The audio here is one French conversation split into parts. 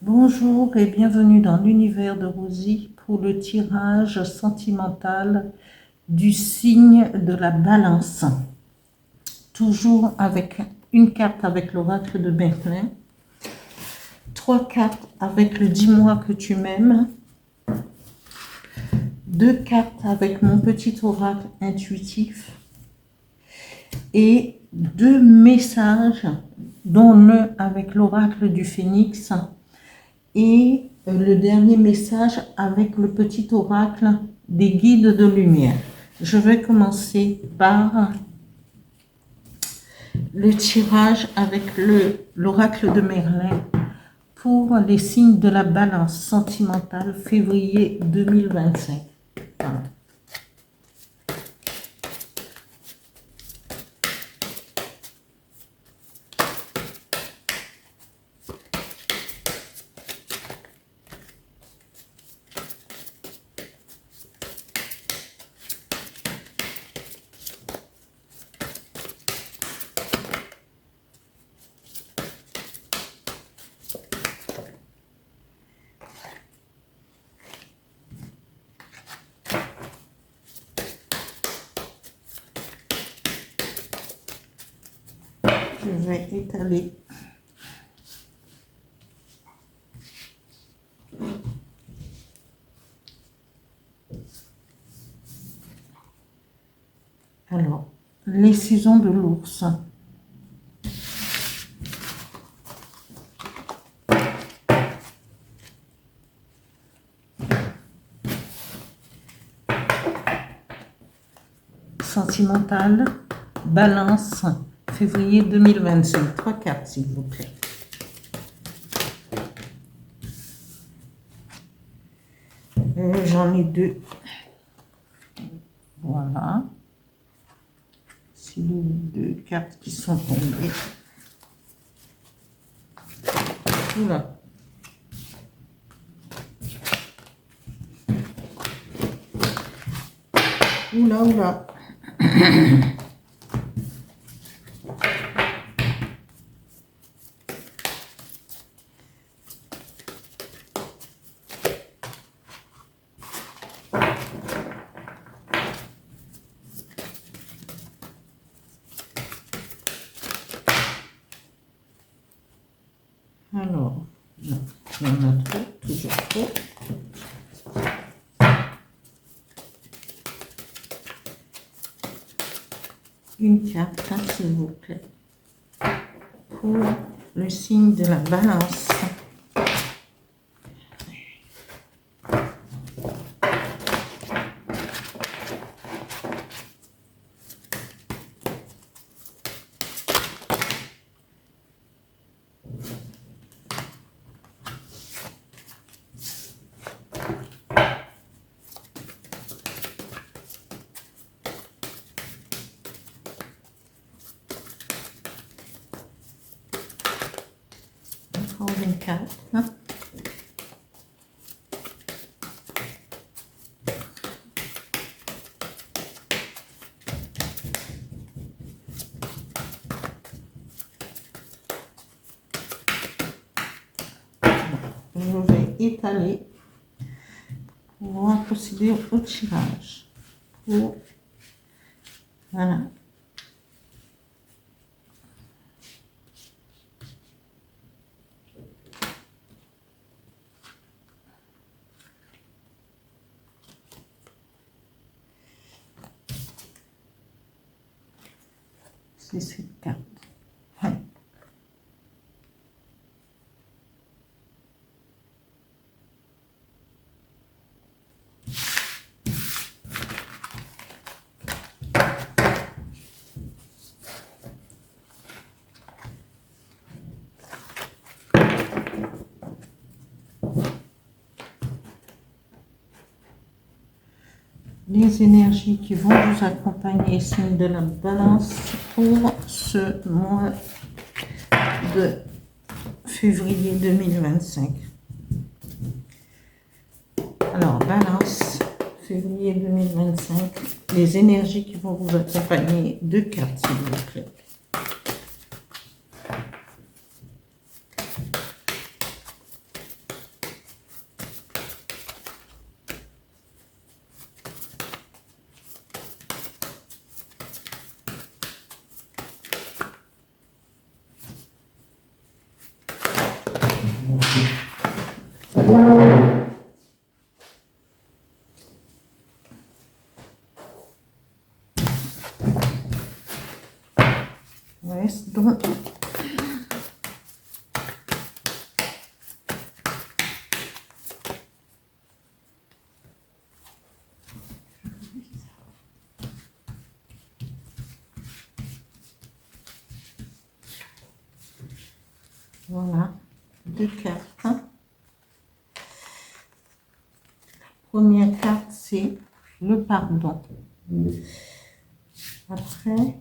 Bonjour et bienvenue dans l'univers de Rosie pour le tirage sentimental du signe de la Balance. Toujours avec une carte avec l'oracle de Merlin, 3 cartes avec le dis-moi que tu m'aimes, 2 cartes avec mon petit oracle intuitif et 2 messages, dont l'un avec l'oracle du Phénix et le dernier message avec le petit oracle des guides de lumière. Je vais commencer par le tirage avec l'oracle de Merlin pour les signes de la Balance sentimentale février 2025. Voilà. Je vais étaler. Alors, les saisons de l'ours. Sentimentale, Balance, février 2025. 3 cartes, s'il vous plaît. J'en ai 2. Voilà. C'est les 2 cartes qui sont tombées. Oula. Oula, oula. Alors, non, il y en a trop, toujours trop. Une carte, s'il vous plaît, pour le signe de la Balance. Encore une carte. Je vais étaler pour pouvoir procéder au tirage. Voilà. C'est cette carte. Ouais. Les énergies qui vont vous accompagner, signe de la Balance, pour ce mois de février 2025. Alors, Balance, février 2025, les énergies qui vont vous accompagner, 2 cartes, s'il vous plaît. Ouais, donc, voilà, 2 cartes. Première carte, c'est le pardon. Après,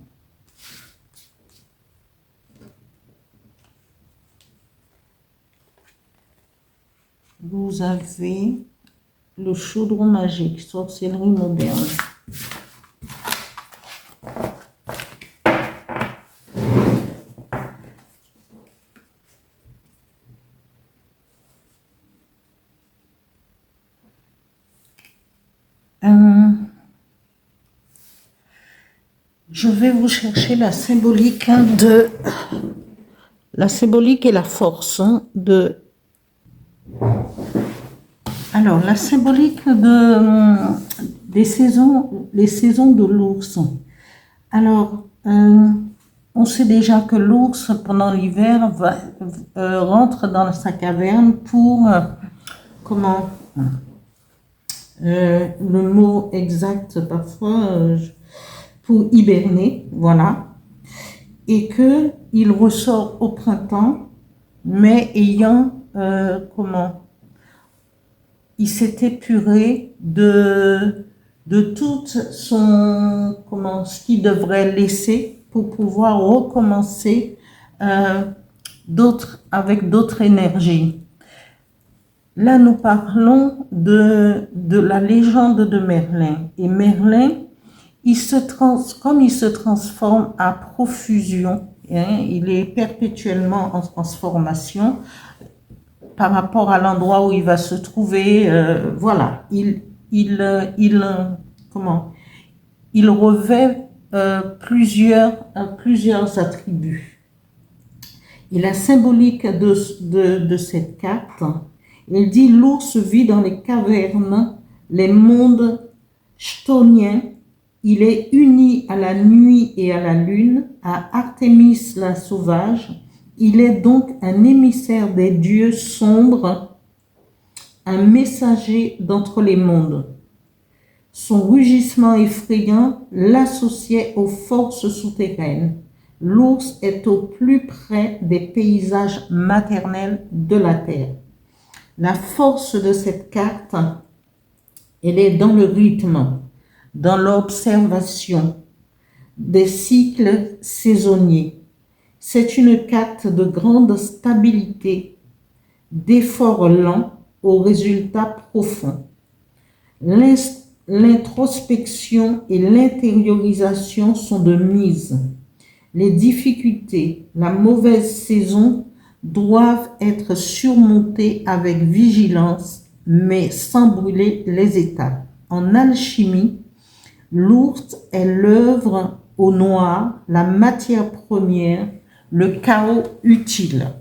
vous avez le chaudron magique, sorcellerie moderne. Je vais vous chercher la symbolique de la symbolique et la force de. Alors, la symbolique des saisons, les saisons de l'ours. Alors, on sait déjà que l'ours, pendant l'hiver, rentre dans sa caverne pour, comment, le mot exact parfois, pour hiberner, voilà, et qu'il ressort au printemps, mais ayant, il s'est épuré de tout ce qu'il devrait laisser pour pouvoir recommencer avec d'autres énergies. Là, nous parlons de la légende de Merlin. Et Merlin, comme il se transforme à profusion, hein, il est perpétuellement en transformation par rapport à l'endroit où il va se trouver. Voilà, il revêt plusieurs attributs. Et la symbolique de cette carte, il dit: l'ours vit dans les cavernes, les mondes chtoniens. Il est uni à la nuit et à la lune, à Artémis la sauvage. Il est donc un émissaire des dieux sombres, un messager d'entre les mondes. Son rugissement effrayant l'associait aux forces souterraines. L'ours est au plus près des paysages maternels de la terre. La force de cette carte, elle est dans le rythme, dans l'observation des cycles saisonniers. C'est une carte de grande stabilité, d'efforts lents aux résultats profonds. L'introspection et l'intériorisation sont de mise. Les difficultés, la mauvaise saison doivent être surmontées avec vigilance, mais sans brûler les étapes. En alchimie, l'ours est l'œuvre au noir, la matière première, le chaos utile.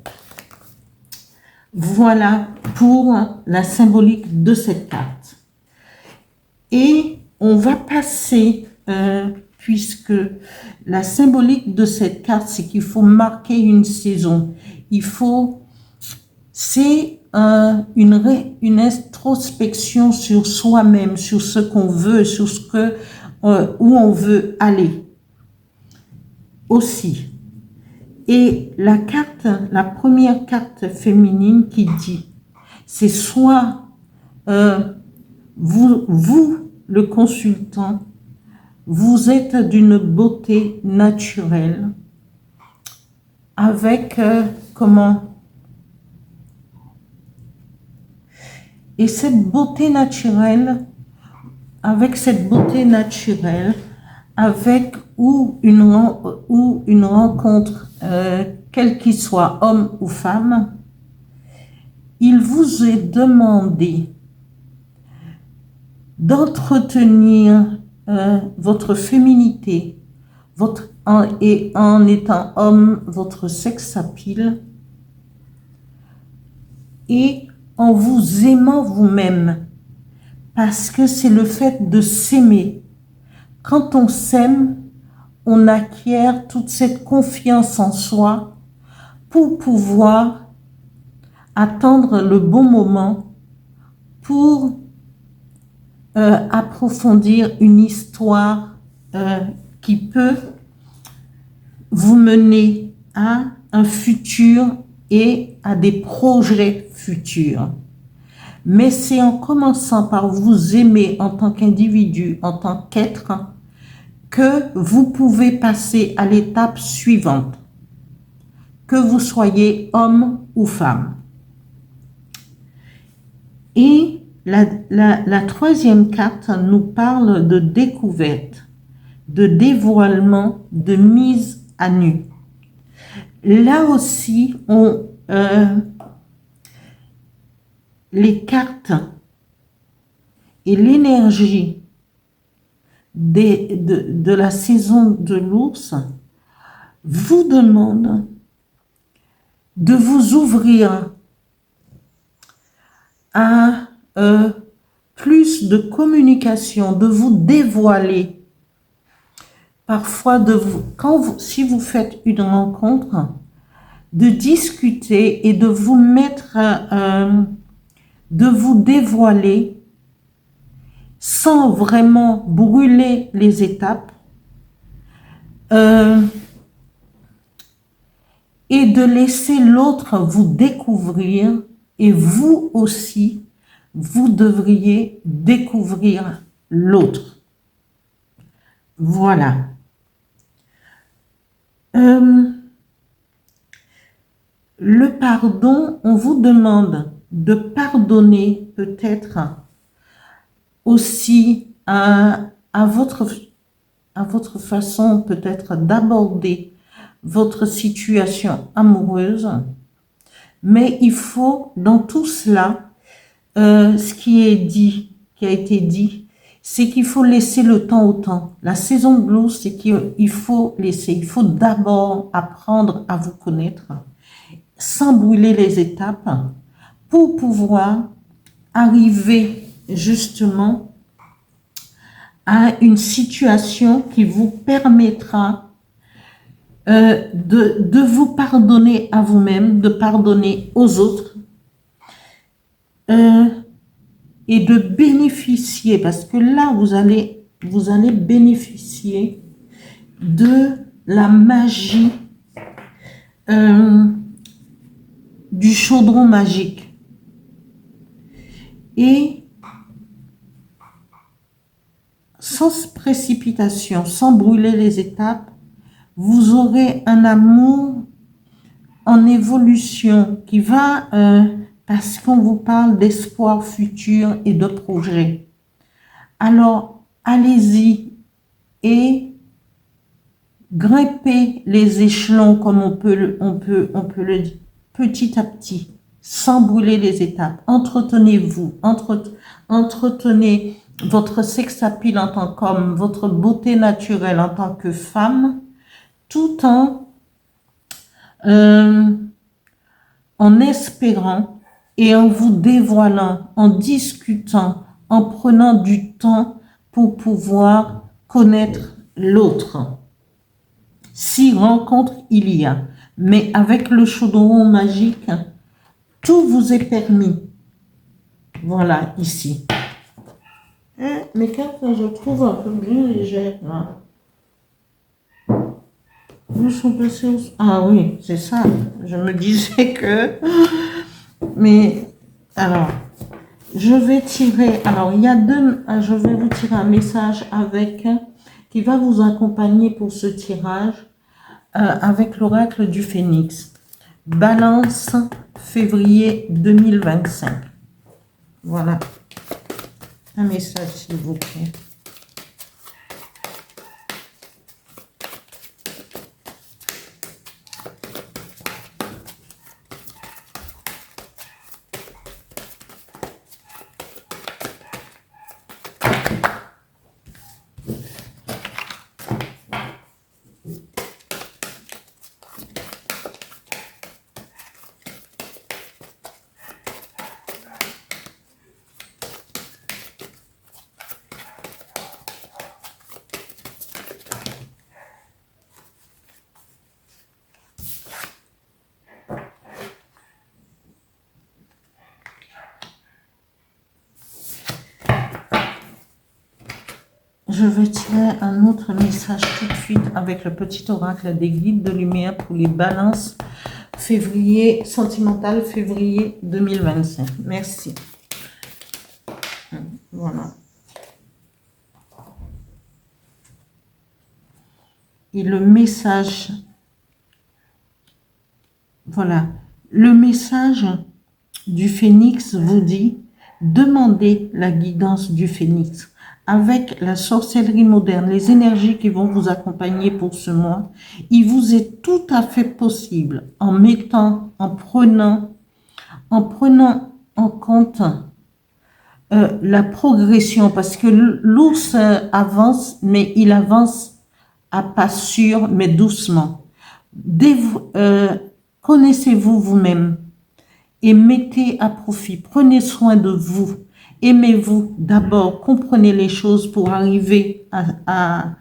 Voilà pour la symbolique de cette carte. Et on va passer, puisque la symbolique de cette carte, c'est qu'il faut marquer une saison. C'est une introspection sur soi-même, sur ce qu'on veut, sur où on veut aller aussi. Et la première carte féminine qui dit, c'est soit vous, le consultant, vous êtes d'une beauté naturelle, avec et cette beauté naturelle, ou une rencontre, quel qu'il soit, homme ou femme, il vous est demandé d'entretenir votre féminité, et en étant homme, votre sex appeal, et en vous aimant vous-même. Parce que c'est le fait de s'aimer. Quand on s'aime, on acquiert toute cette confiance en soi pour pouvoir attendre le bon moment pour approfondir une histoire qui peut vous mener à un futur et à des projets futurs. Mais c'est en commençant par vous aimer en tant qu'individu, en tant qu'être, que vous pouvez passer à l'étape suivante, que vous soyez homme ou femme. Et la troisième carte nous parle de découverte, de dévoilement, de mise à nu. Là aussi, les cartes et l'énergie de la saison de l'ours vous demandent de vous ouvrir à plus de communication, de vous dévoiler. Parfois, si vous faites une rencontre, de discuter et de vous mettre, de vous dévoiler sans vraiment brûler les étapes et de laisser l'autre vous découvrir et vous aussi, vous devriez découvrir l'autre. Voilà. Le pardon, on vous demande de pardonner peut-être aussi à votre façon peut-être d'aborder votre situation amoureuse. Mais il faut, dans tout cela, ce qui a été dit, c'est qu'il faut laisser le temps au temps. La saison de l'eau, c'est qu'il faut laisser. Il faut d'abord apprendre à vous connaître, sans brûler les étapes, pour pouvoir arriver justement à une situation qui vous permettra de vous pardonner à vous-même, de pardonner aux autres et de bénéficier, parce que là, vous allez bénéficier de la magie du chaudron magique. Et sans précipitation, sans brûler les étapes, vous aurez un amour en évolution qui va, parce qu'on vous parle d'espoir futur et de projet. Alors, allez-y et grimpez les échelons comme on peut le dire, petit à petit, sans brûler les étapes. Entretenez-vous, entretenez votre sex appeal en tant qu'homme, votre beauté naturelle en tant que femme, tout en espérant et en vous dévoilant, en discutant, en prenant du temps pour pouvoir connaître l'autre. Si rencontre il y a, mais avec le chaudron magique, tout vous est permis. Voilà, ici. Mes cartes, je trouve un peu bien légères, là. Ah oui, c'est ça. Je me disais que... Mais, alors, je vais tirer... Alors, il y a je vais vous tirer un message qui va vous accompagner pour ce tirage avec l'oracle du Phénix. Balance, février 2025. Voilà. Un message, s'il vous plaît. je vais tirer un autre message tout de suite avec le petit oracle des guides de lumière pour les balances février, sentimental février 2025. Merci. Voilà. Et le message, voilà, le message du phénix vous dit, demandez la guidance du phénix. Avec la sorcellerie moderne, les énergies qui vont vous accompagner pour ce mois, il vous est tout à fait possible, en prenant en compte la progression, parce que l'ours avance, mais il avance à pas sûr, mais doucement. Connaissez-vous vous-même et mettez à profit, prenez soin de vous, aimez-vous d'abord, comprenez les choses pour arriver à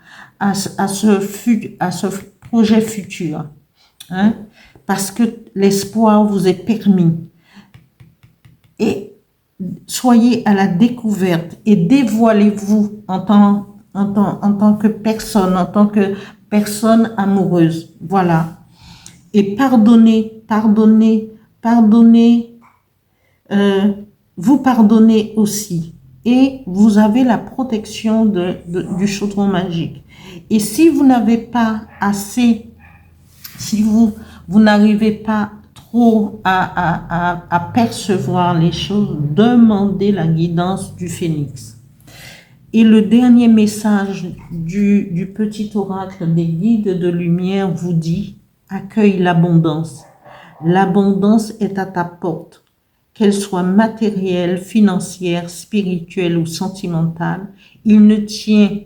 ce projet futur, hein? Parce que l'espoir vous est permis. Et soyez à la découverte et dévoilez-vous en tant que personne amoureuse. Voilà. Et pardonnez, vous pardonnez aussi. Et vous avez la protection du chaudron magique. Et si vous n'avez pas assez, si vous n'arrivez pas trop à percevoir les choses, demandez la guidance du phénix. Et le dernier message du petit oracle des guides de lumière vous dit, accueille l'abondance. L'abondance est à ta porte, qu'elle soit matérielle, financière, spirituelle ou sentimentale. Il ne tient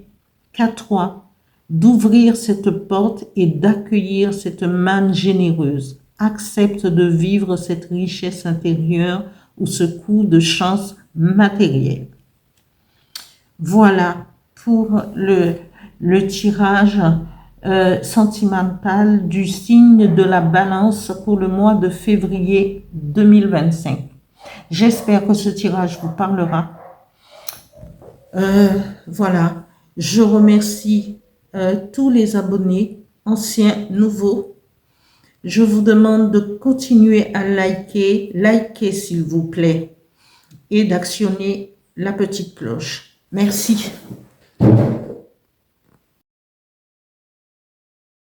qu'à toi d'ouvrir cette porte et d'accueillir cette manne généreuse. Accepte de vivre cette richesse intérieure ou ce coup de chance matérielle. Voilà pour le tirage sentimental du signe de la balance pour le mois de février 2025. J'espère que ce tirage vous parlera. Voilà, je remercie tous les abonnés, anciens, nouveaux. Je vous demande de continuer à liker s'il vous plaît, et d'actionner la petite cloche. Merci.